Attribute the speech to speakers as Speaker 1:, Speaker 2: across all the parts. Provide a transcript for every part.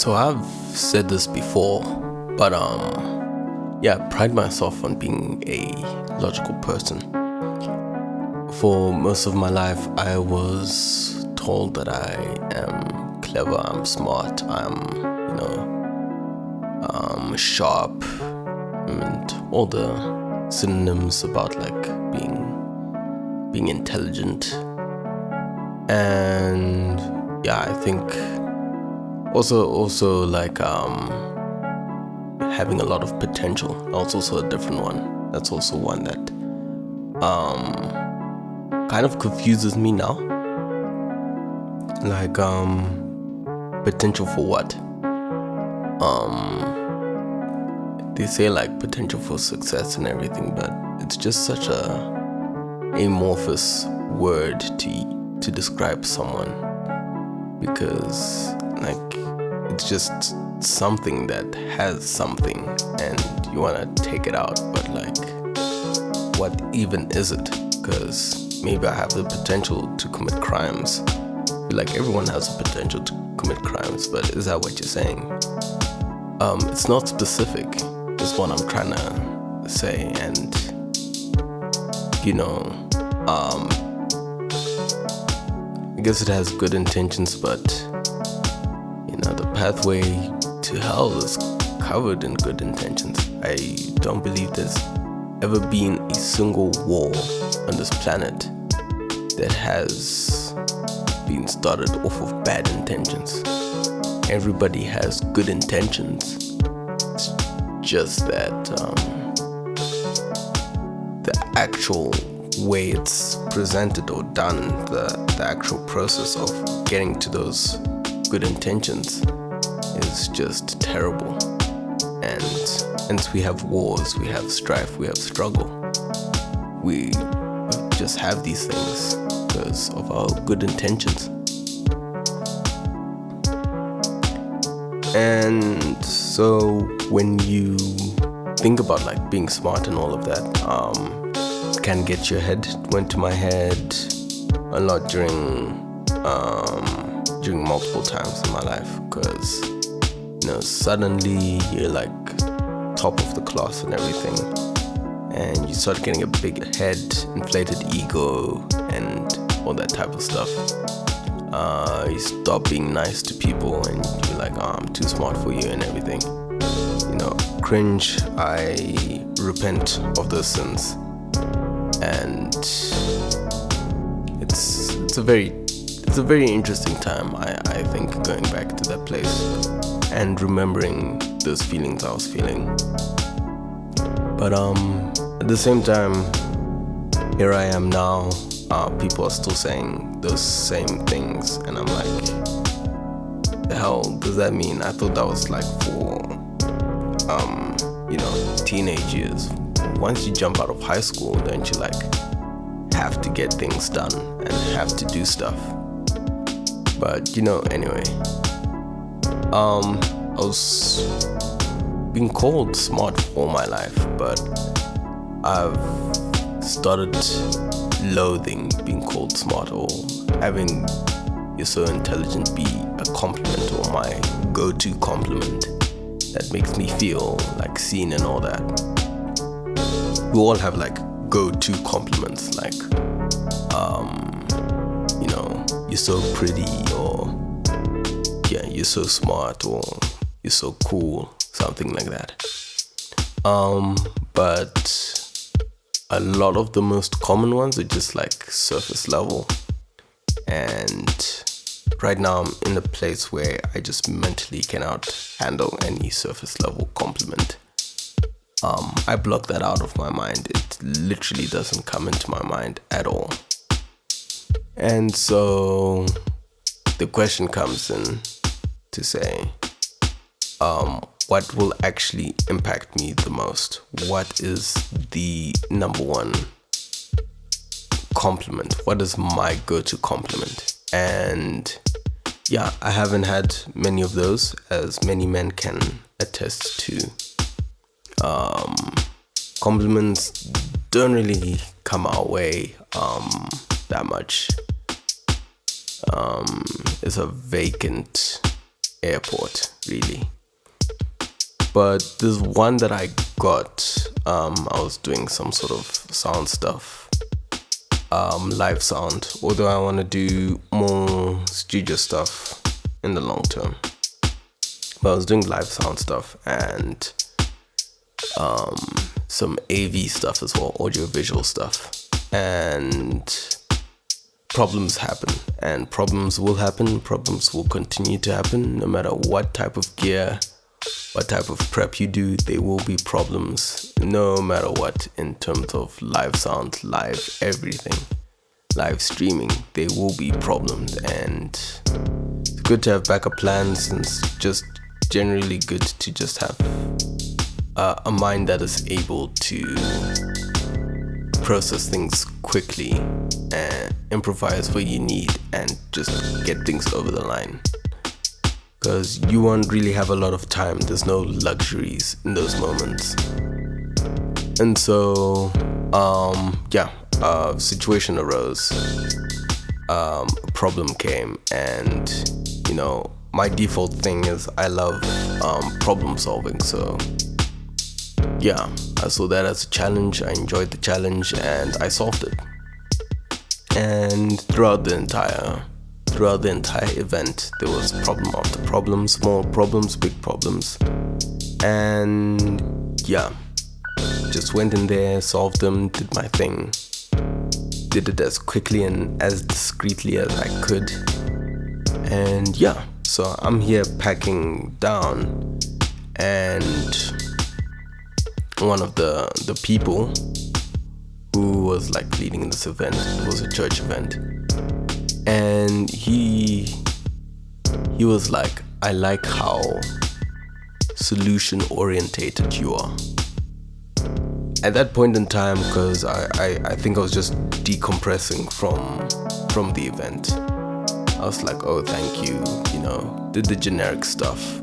Speaker 1: So I've said this before, but yeah, I pride myself on being a logical person. For most of my life, I was told that I am clever, I'm smart, I'm sharp, and all the synonyms about like being intelligent. And yeah, I think also like having a lot of potential. That's also a different one. That's also one that kind of confuses me now. Like potential for what? They say like potential for success and everything, but it's just such a amorphous word to describe someone, because like it's just something that has something and you want to take it out, but like what even is it? Because maybe I have the potential to commit crimes. Like everyone has the potential to commit crimes, but is that what you're saying? It's not specific, is what I'm trying to say. And I guess it has good intentions, but the pathway to hell is covered in good intentions. I don't believe there's ever been a single war on this planet that has been started off of bad intentions. Everybody has good intentions. It's just that the actual way it's presented or done, the actual process of getting to those good intentions is just terrible. And hence we have wars, we have strife, we have struggle. We just have these things because of our good intentions. And so when you think about like being smart and all of that, it can get your head. It went to my head a lot during multiple times in my life, because suddenly you're like top of the class and everything, and you start getting a big head, inflated ego, and all that type of stuff. You stop being nice to people, and you're like, I'm too smart for you and everything. Cringe. I repent of those sins, and it's a very interesting time. I think going back to that place and remembering those feelings I was feeling. But at the same time, here I am now. People are still saying those same things, and I'm like, the hell does that mean? I thought that was like for teenage years. Once you jump out of high school, don't you like have to get things done and have to do stuff? But anyway, I was being called smart all my life, but I've started loathing being called smart, or having "you're so intelligent" be a compliment, or my go-to compliment that makes me feel like seen and all that. We all have like go-to compliments, like you're so pretty, or yeah, you're so smart, or you're so cool, something like that. But a lot of the most common ones are just like surface level, and right now I'm in a place where I just mentally cannot handle any surface level compliment. I block that out of my mind. It literally doesn't come into my mind at all. And so the question comes in to say, what will actually impact me the most? What is the number one compliment? What is my go-to compliment? And yeah, I haven't had many of those, as many men can attest to. Compliments don't really come our way that much. It's a vacant airport, really. But there's one that I got. I was doing some sort of sound stuff, live sound. Although I want to do more studio stuff in the long term. But I was doing live sound stuff and some AV stuff as well, audio visual stuff. And problems happen, and problems will happen. Problems will continue to happen no matter what type of gear, what type of prep you do. There will be problems no matter what, in terms of live sound, live everything, live streaming. There will be problems, and it's good to have backup plans, and it's just generally good to just have a mind that is able to process things quickly and improvise what you need and just get things over the line, because you won't really have a lot of time. There's no luxuries in those moments. And so a situation arose, a problem came, and my default thing is I love problem solving. So yeah, I saw that as a challenge. I enjoyed the challenge and I solved it. And throughout the entire event, there was problem after problem, small problems, big problems. And yeah, just went in there, solved them, did my thing. Did it as quickly and as discreetly as I could. And yeah, so I'm here packing down, and one of the people who was like leading this event, it was a church event, and he was like, I like how solution orientated you are. At that point in time, because I think I was just decompressing from the event, I was like, oh, thank you, did the generic stuff.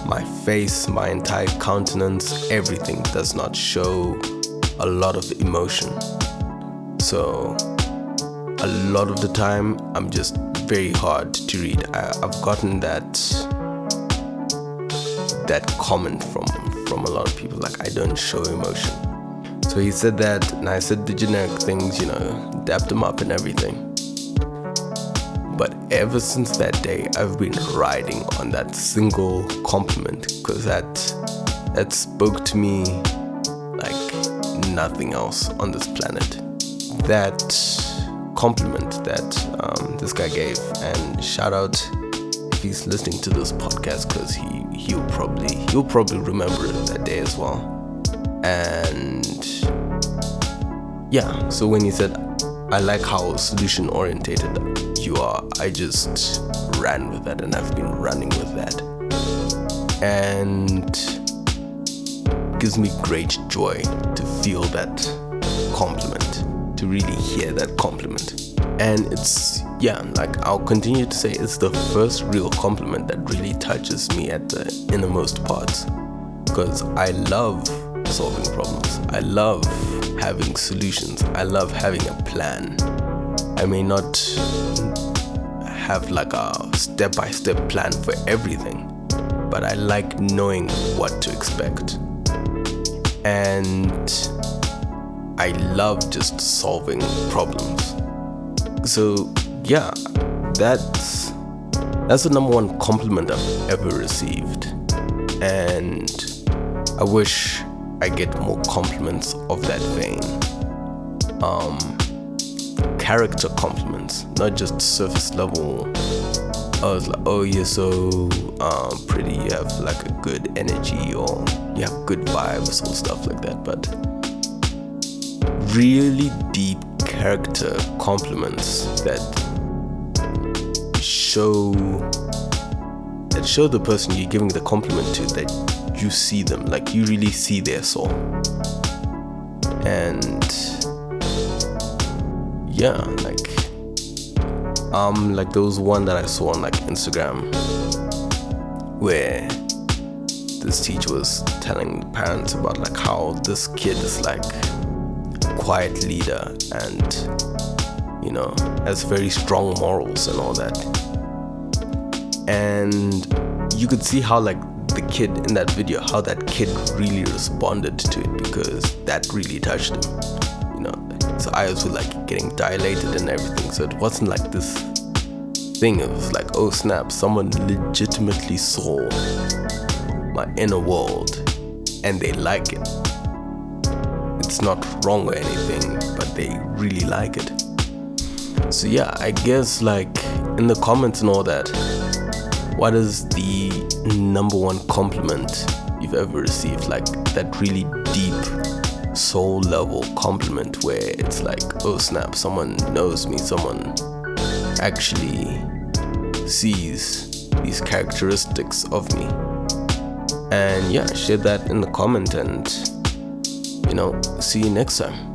Speaker 1: My face, my entire countenance, everything does not show a lot of emotion. So a lot of the time, I'm just very hard to read. I've gotten that comment from a lot of people, like I don't show emotion. So he said that, and I said the generic things, dapped them up and everything. But ever since that day, I've been riding on that single compliment, because that spoke to me like nothing else on this planet. That compliment that this guy gave, and shout out if he's listening to this podcast, because he'll probably remember it that day as well. And yeah, so when he said, I like how solution orientated you are, I just ran with that, and I've been running with that, and it gives me great joy to feel that compliment, to really hear that compliment. And it's, like I'll continue to say, it's the first real compliment that really touches me at the innermost parts, because I love solving problems. I love having solutions. I love having a plan. I may not have like a step-by-step plan for everything, but I like knowing what to expect. And I love just solving problems. So yeah, that's the number one compliment I've ever received. And I wish I get more compliments of that vein. Character compliments, not just surface level. I was like, oh, you're so pretty, you have like a good energy, or you have good vibes, or stuff like that. But really deep character compliments that show the person you're giving the compliment to that you see them, like you really see their soul. And yeah, like there was one that I saw on like Instagram where this teacher was telling the parents about like how this kid is like a quiet leader and has very strong morals and all that. And you could see how like the kid in that video, how that kid really responded to it, because that really touched him. You know, his eyes were like getting dilated and everything. So it wasn't like this thing. It was like, oh snap, someone legitimately saw my inner world and they like it. It's not wrong or anything, but they really like it. So yeah, I guess like in the comments and all that, what is the number one compliment you've ever received? Like that really deep soul level compliment where it's like, oh snap, someone knows me, someone actually sees these characteristics of me. And yeah, share that in the comment, and you know, see you next time.